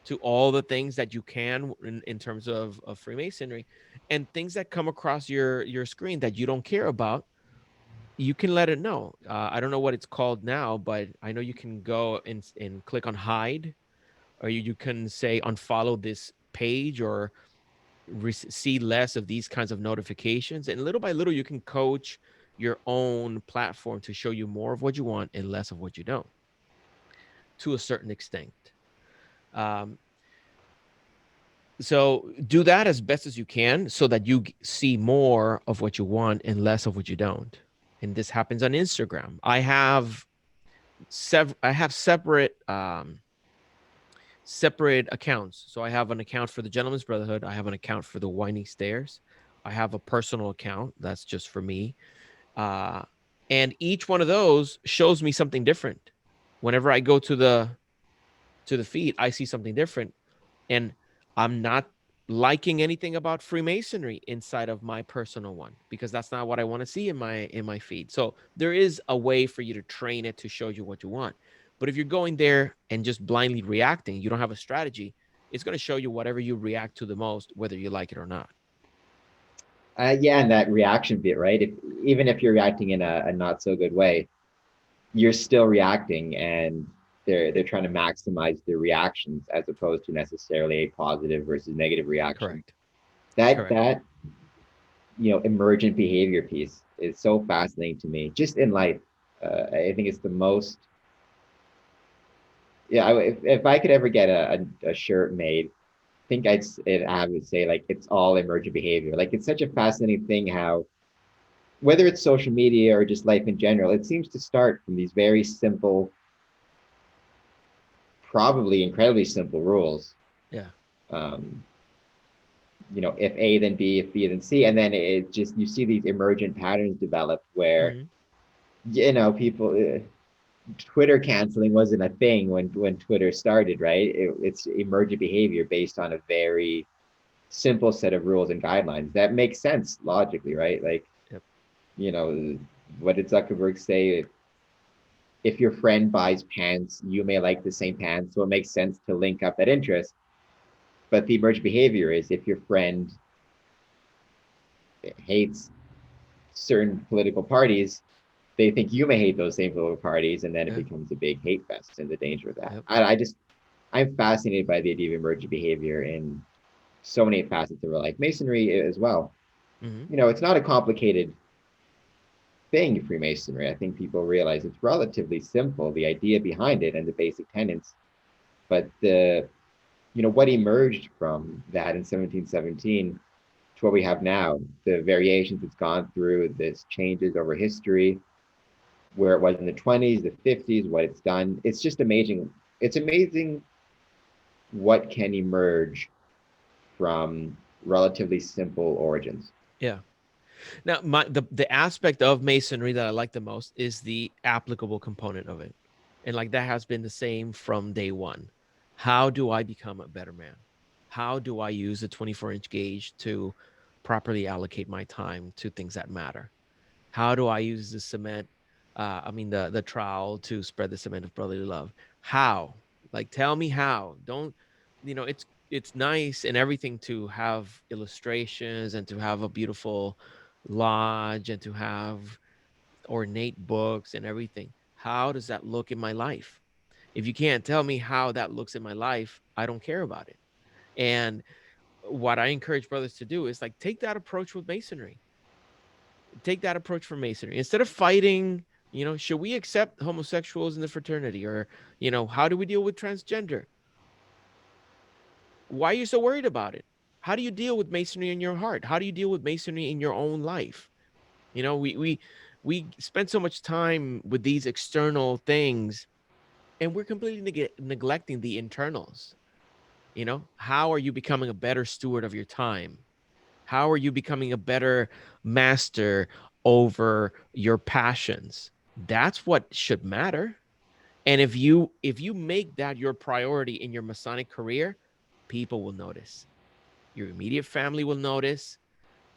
to all the things that you can in terms of Freemasonry, and things that come across your screen that you don't care about, you can let it know. I don't know what it's called now, but I know you can go and click on hide, or you can say unfollow this page, or see less of these kinds of notifications. And little by little, you can coach your own platform to show you more of what you want and less of what you don't, to a certain extent. Um, so do that as best as you can so that you see more of what you want and less of what you don't. And this happens on Instagram. I have separate separate accounts. So I have an account for the Gentleman's Brotherhood. I have an account for the Winding Stairs. I have a personal account that's just for me. Uh, and each one of those shows me something different. Whenever I go to the feed, I see something different. And I'm not liking anything about Freemasonry inside of my personal one, because that's not what I want to see in my feed. So there is a way for you to train it to show you what you want. But if you're going there and just blindly reacting, you don't have a strategy, it's going to show you whatever you react to the most, whether you like it or not. Yeah, and that reaction bit, right? Even if you're reacting in a not so good way, you're still reacting, and they're trying to maximize their reactions as opposed to necessarily a positive versus negative reaction. Correct. That emergent behavior piece is so fascinating to me, just in life. I think it's the most. Yeah, if I could ever get a shirt made, I think I'd have it say like it's all emergent behavior. Like it's such a fascinating thing how whether it's social media or just life in general, it seems to start from these very simple, probably incredibly simple rules. Yeah. Um, if A then B, if B then C, and then it just you see these emergent patterns develop where Mm-hmm. people. Twitter canceling wasn't a thing when Twitter started, right? It's emergent behavior based on a very simple set of rules and guidelines that make sense logically, right? Like, Yep. What did Zuckerberg say? If your friend buys pants, you may like the same pants, so it makes sense to link up that interest. But the emergent behavior is if your friend hates certain political parties, they think you may hate those same political parties, and then it Yeah. becomes a big hate fest and the danger of that. Yep. I'm fascinated by the idea of emergent behavior in so many facets of our life. Masonry as well. Mm-hmm. It's not a complicated thing, Freemasonry. I think people realize it's relatively simple, the idea behind it and the basic tenets. But what emerged from that in 1717 to what we have now, the variations it's gone through, this changes over history, where it was in the 20s, the 50s, what it's done. It's just amazing. It's amazing what can emerge from relatively simple origins. Yeah. Now, the aspect of Masonry that I like the most is the applicable component of it. And like that has been the same from day one. How do I become a better man? How do I use a 24-inch gauge to properly allocate my time to things that matter? How do I use the cement, the trowel to spread the cement of brotherly love? How? Like, tell me how. Don't, it's nice and everything to have illustrations and to have a beautiful lodge and to have ornate books and everything. How does that look in my life? If you can't tell me how that looks in my life, I don't care about it. And what I encourage brothers to do is like take that approach with Masonry. Take that approach for Masonry. Instead of fighting, should we accept homosexuals in the fraternity? Or, how do we deal with transgender? Why are you so worried about it? How do you deal with Masonry in your heart? How do you deal with Masonry in your own life? We spend so much time with these external things, and we're completely neglecting the internals. How are you becoming a better steward of your time? How are you becoming a better master over your passions? That's what should matter. And if you make that your priority in your Masonic career, people will notice. Your immediate family will notice.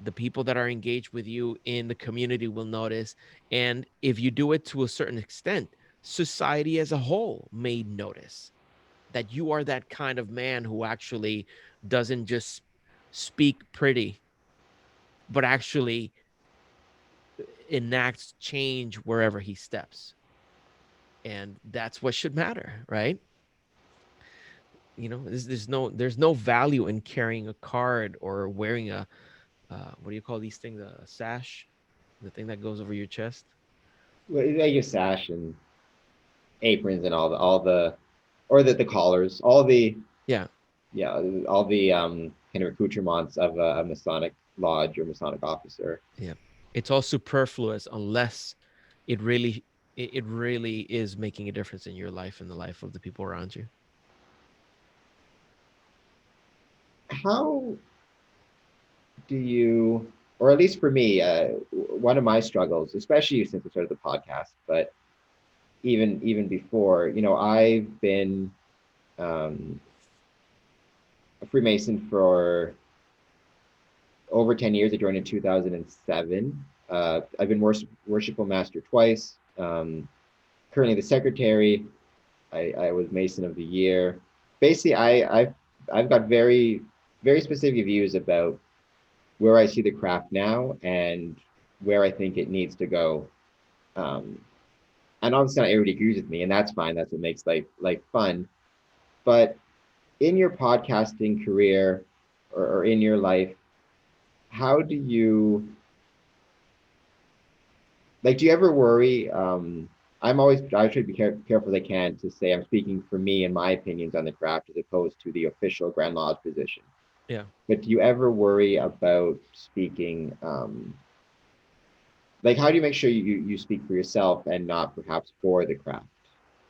The people that are engaged with you in the community will notice. And if you do it to a certain extent, society as a whole may notice. that you are that kind of man who actually doesn't just speak pretty, but actually enacts change wherever he steps. And that's what should matter, right? There's no value in carrying a card or wearing a what do you call these things? A sash, the thing that goes over your chest. Well, they use sash and aprons and or the collars, Yeah, yeah, all the kind of accoutrements of a Masonic lodge or Masonic officer. yeah. It's all superfluous unless it really it really is making a difference in your life and the life of the people around you. How do you, or at least for me, one of my struggles, especially since I started the podcast, but even before, I've been um, a Freemason for over 10 years. I joined in 2007. I've been worshipful master twice. Currently the secretary. I was Mason of the Year. Basically, I've got very, very specific views about where I see the craft now and where I think it needs to go. Um, and obviously not everybody agrees with me, and that's fine. That's what makes life fun. But in your podcasting career or in your life, how do you do you ever worry? I try to be careful as I can to say I'm speaking for me and my opinions on the craft as opposed to the official Grand Lodge position. Yeah. But do you ever worry about speaking? How do you make sure you speak for yourself and not perhaps for the craft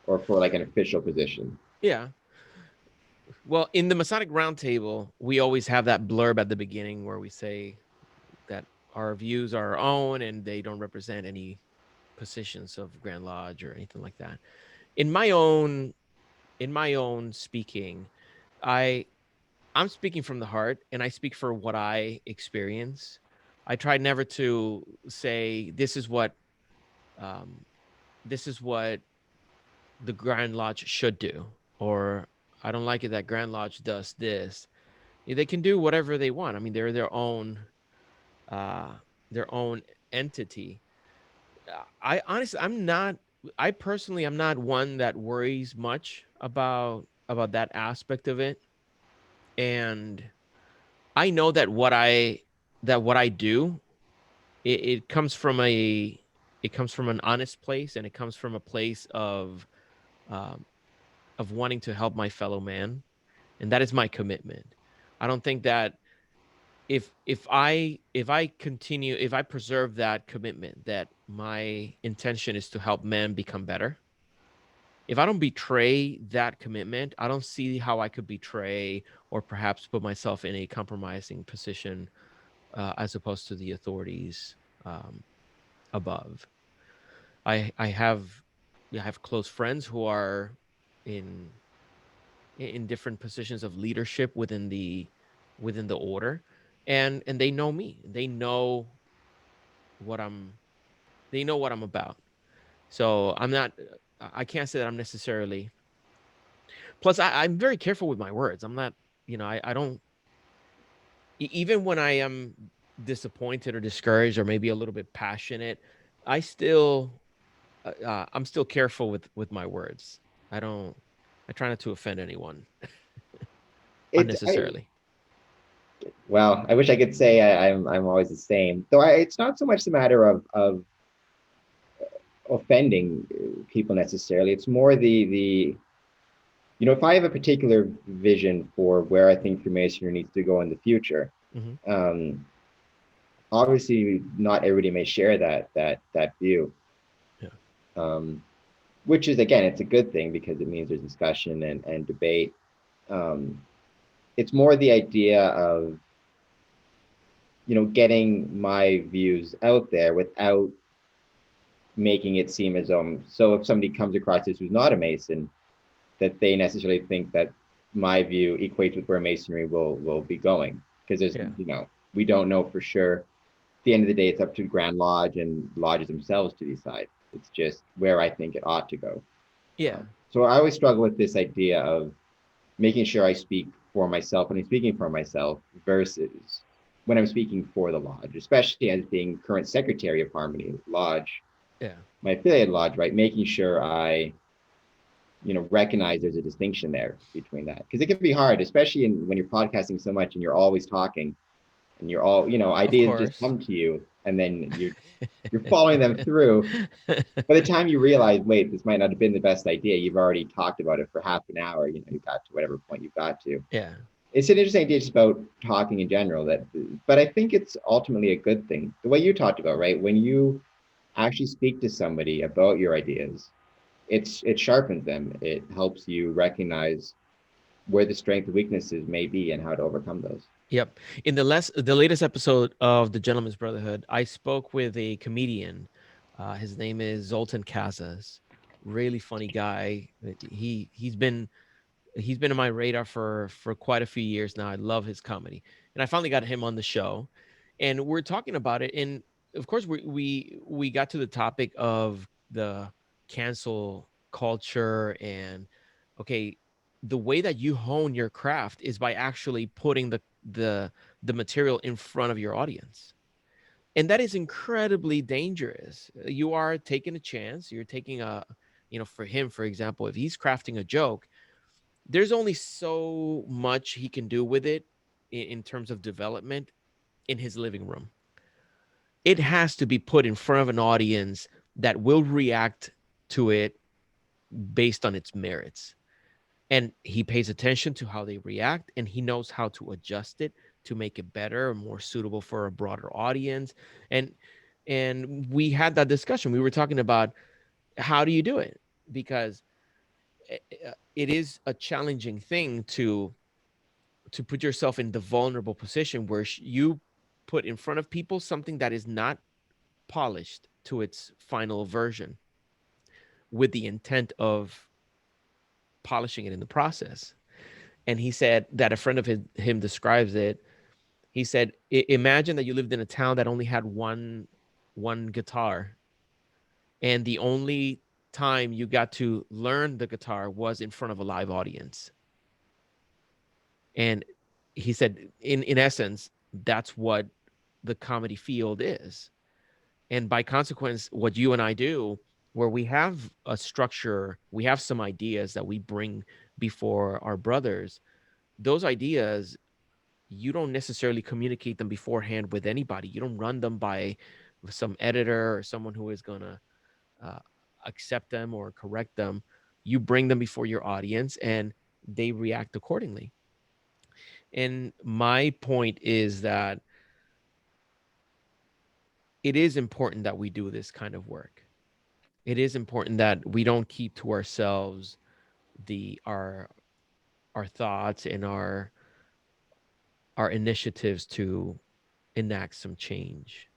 or for like an official position? Yeah. Well, in the Masonic Roundtable, we always have that blurb at the beginning where we say that our views are our own and they don't represent any positions of Grand Lodge or anything like that. In my own speaking, I I'm speaking from the heart and I speak for what I experience. I try never to say um, this is what the Grand Lodge should do, or I don't like it that Grand Lodge does this. They can do whatever they want. I mean, they're uh, their own entity. I honestly, I'm not. I personally, I'm not one that worries much about that aspect of it, and I know that what I do, it comes from an honest place, and it comes from a place um, of wanting to help my fellow man, and that is my commitment. I don't think that if I preserve that commitment, that my intention is to help men become better. If I don't betray that commitment, I don't see how I could betray or perhaps put myself in a compromising position as opposed to the authorities um, above. I have I have close friends who are in in different positions of leadership within the order, and they know me. What I'm they know what I'm about. So I'm not I can't say that I'm necessarily. Plus, I'm very careful with my words. I'm not, I don't, even when I am disappointed or discouraged or maybe a little bit passionate, I still, I'm still careful with my words. I don't, I try not to offend anyone It I unnecessarily. Well, I wish I could say I'm always the same. Though it's not so much the matter of offending people necessarily. It's more the if I have a particular vision for where I think Freemasonry needs to go in the future, Hmm. um, obviously not everybody may share that view. Yeah. Um, which is again, it's a good thing because it means there's discussion and debate. Um, it's more the idea of getting my views out there without making it seem as though so if somebody comes across this who's not a Mason, that they necessarily think that my view equates with where Masonry will be going. Because there's Yeah. we don't know for sure. At the end of the day, it's up to Grand Lodge and lodges themselves to decide. It's just where I think it ought to go. Yeah. So I always struggle with this idea of making sure I speak for myself when I'm speaking for myself versus when I'm speaking for the lodge, especially as being current secretary of Harmony Lodge, Yeah. my affiliate lodge, right? Making sure I, recognize there's a distinction there between that. Because it can be hard, especially when you're podcasting so much and you're always talking and you're all, Of ideas just course. come to you and then you're following them through. By the time you realize, wait, this might not have been the best idea, you've already talked about it for half an hour, you got to whatever point you've got to. Yeah. It's an interesting idea just about talking in general, but I think it's ultimately a good thing. The way you talked about, right? When you actually speak to somebody about your ideas, it sharpens them. It helps you recognize where the strength and weaknesses may be and how to overcome those. Yep. In the latest episode of the Gentleman's Brotherhood, I spoke with a comedian. His name is Zoltan Casas. Really funny guy. He's been in my radar for quite a few years now. I love his comedy, and I finally got him on the show, and we're talking about it. And of course, we got to the topic of the cancel culture, and okay, the way that you hone your craft is by actually putting the material in front of your audience, and that is incredibly dangerous. You are taking a chance. You're taking for him, for example, if he's crafting a joke, there's only so much he can do with it in terms of development in his living room. It has to be put in front of an audience that will react to it based on its merits. And he pays attention to how they react, and he knows how to adjust it to make it better or more suitable for a broader audience. And we had that discussion. We were talking about how do you do it? Because it is a challenging thing to put yourself in the vulnerable position where you put in front of people something that is not polished to its final version with the intent of polishing it in the process. And he said that a friend of him describes it. He said, imagine that you lived in a town that only had one guitar, and the only time you got to learn the guitar was in front of a live audience. And he said, in essence, that's what the comedy field is. And by consequence, what you and I do, where we have a structure, we have some ideas that we bring before our brothers, those ideas, you don't necessarily communicate them beforehand with anybody. You don't run them by some editor or someone who is going to uh, accept them or correct them. You bring them before your audience and they react accordingly. And my point is that it is important that we do this kind of work. It is important that we don't keep to ourselves our thoughts and our initiatives to enact some change.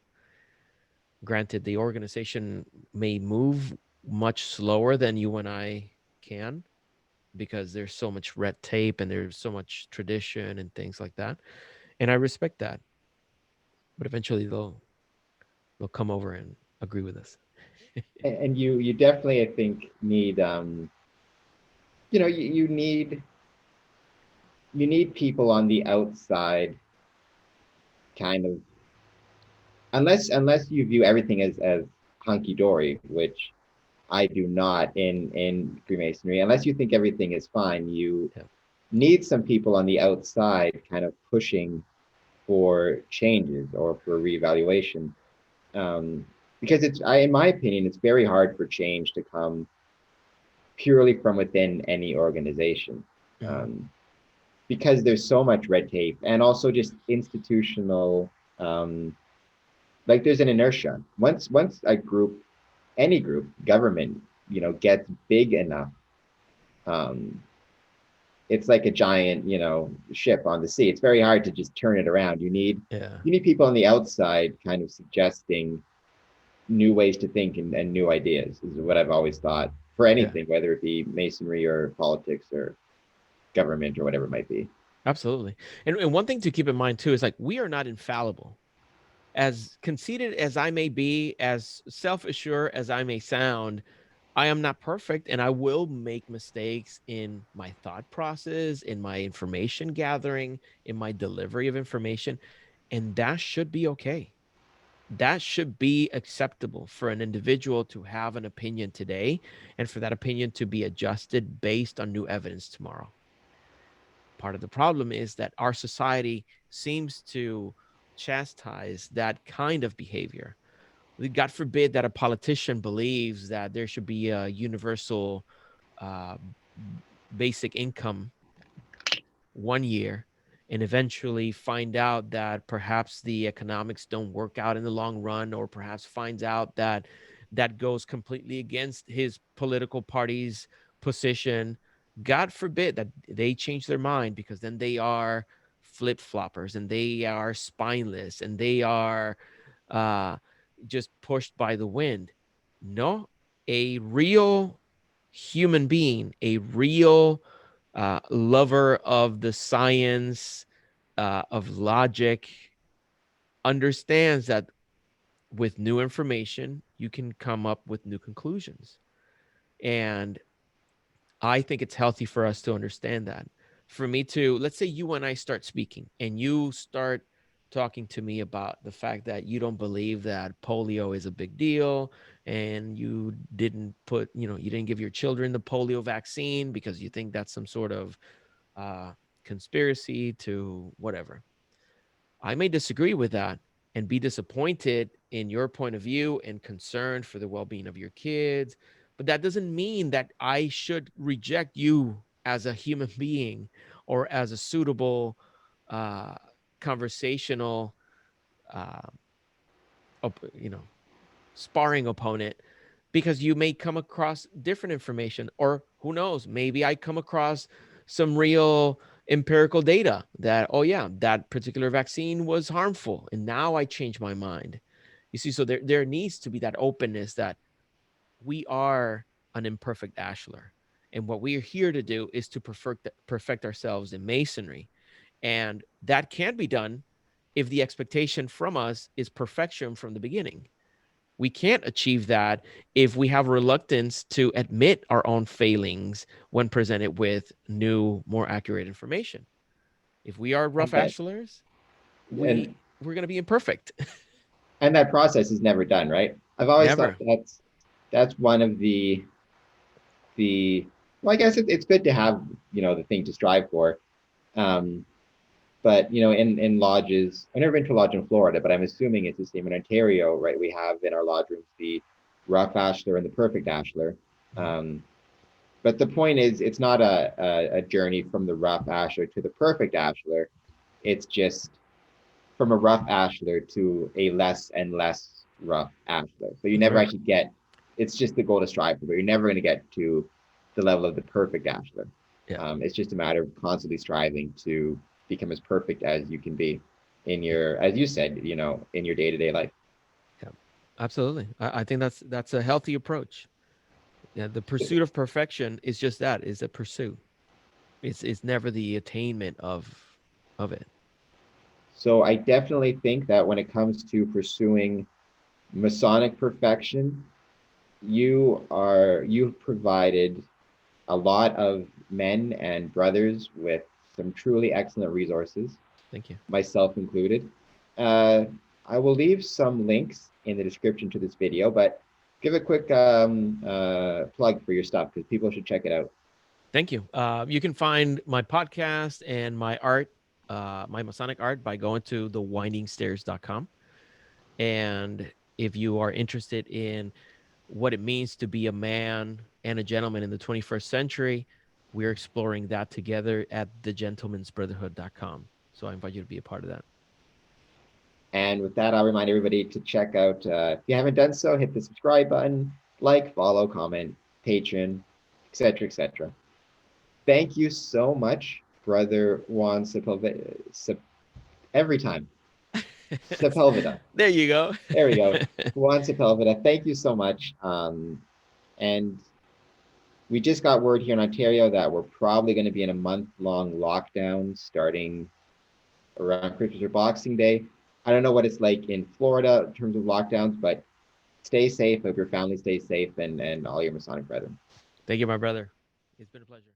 Granted, the organization may move much slower than you and I can, because there's so much red tape and there's so much tradition and things like that. And I respect that. But eventually they'll come over and agree with us. And you definitely, I think, need you need people on the outside, kind of, unless you view everything as hunky-dory, which I do not in Freemasonry. Unless you think everything is fine, you Yeah. need some people on the outside kind of pushing for changes or for reevaluation. Because in my opinion, it's very hard for change to come purely from within any organization. Mhm. Because there's so much red tape and also just institutional, like there's an inertia. Once a group, any group, government, gets big enough, um, it's like a giant, ship on the sea. It's very hard to just turn it around. Yeah. You need people on the outside kind of suggesting new ways to think and new ideas, is what I've always thought for Yeah. anything, whether it be masonry or politics or government or whatever it might be. Absolutely. And one thing to keep in mind too is, like, we are not infallible. As conceited as I may be, as self-assured as I may sound, I am not perfect, and I will make mistakes in my thought process, in my information gathering, in my delivery of information, and that should be okay. That should be acceptable for an individual to have an opinion today and for that opinion to be adjusted based on new evidence tomorrow. Part of the problem is that our society seems to chastise that kind of behavior. God forbid that a politician believes that there should be a universal uh, basic income 1 year and eventually find out that perhaps the economics don't work out in the long run, or perhaps finds out that that goes completely against his political party's position. God forbid that they change their mind, because then they are flip floppers and they are spineless and they are uh, just pushed by the wind. No, a real human being, a real lover of the science, of logic, understands that with new information, you can come up with new conclusions. And I think it's healthy for us to understand that. For me to, let's say you and I start speaking and you start talking to me about the fact that you don't believe that polio is a big deal, and you didn't put, you didn't give your children the polio vaccine because you think that's some sort of uh, conspiracy to whatever. I may disagree with that and be disappointed in your point of view and concerned for the well being of your kids. But that doesn't mean that I should reject you as a human being or as a suitable uh, conversational, uh, you know, sparring opponent, because you may come across different information, or who knows, maybe I come across some real empirical data that, oh yeah, that particular vaccine was harmful, and now I change my mind. You see, so there needs to be that openness that we are an imperfect ashlar, and what we are here to do is to perfect ourselves in masonry, and that can be done if the expectation from us is perfection from the beginning. We can't achieve that if we have reluctance to admit our own failings when presented with new, more accurate information. If we are rough And that ashlers, and we're going to be imperfect. and that process is never done, right? I've always thought Never. that's one of the well, I guess it's good to have, the thing to strive for. Um, but in lodges, I've never been to a lodge in Florida, but I'm assuming it's the same in Ontario, right? We have in our lodge rooms the rough ashlar and the perfect ashlar. Um, but the point is, it's not a journey from the rough ashlar to the perfect ashlar. It's just from a rough ashlar to a less and less rough ashlar. So you That's never right. actually get. It's just the goal to strive for, but you're never going to get to the level of the perfect ashlar. Yeah. It's just a matter of constantly striving to become as perfect as you can be in your, as you said, in your day-to-day life. Yeah. Absolutely. I think that's a healthy approach. Yeah. The pursuit of perfection is just that, is a pursuit. It's never the attainment of it. So I definitely think that when it comes to pursuing Masonic perfection, you've provided a lot of men and brothers with some truly excellent resources, Thank you. myself included. Uh, I will leave some links in the description to this video, but give a quick plug for your stuff because people should check it out. Thank you. You can find my podcast and my art, my Masonic art, by going to thewindingstairs.com. And if you are interested in what it means to be a man and a gentleman in the 21st century, we're exploring that together at thegentleman'sbrotherhood.com. So I invite you to be a part of that. And with that, I'll remind everybody to check out, if you haven't done so, hit the subscribe button, like, follow, comment, Patreon, etc., etc. Thank you so much, Brother Juan Sepulveda. Every time. Sepulveda. There you go. There we go. Juan Sepulveda, thank you so much. And we just got word here in Ontario that we're probably going to be in a month-long lockdown starting around Christmas or Boxing Day. I don't know what it's like in Florida in terms of lockdowns, but stay safe. Hope your family stays safe, and all your Masonic brethren. Thank you, my brother. It's been a pleasure.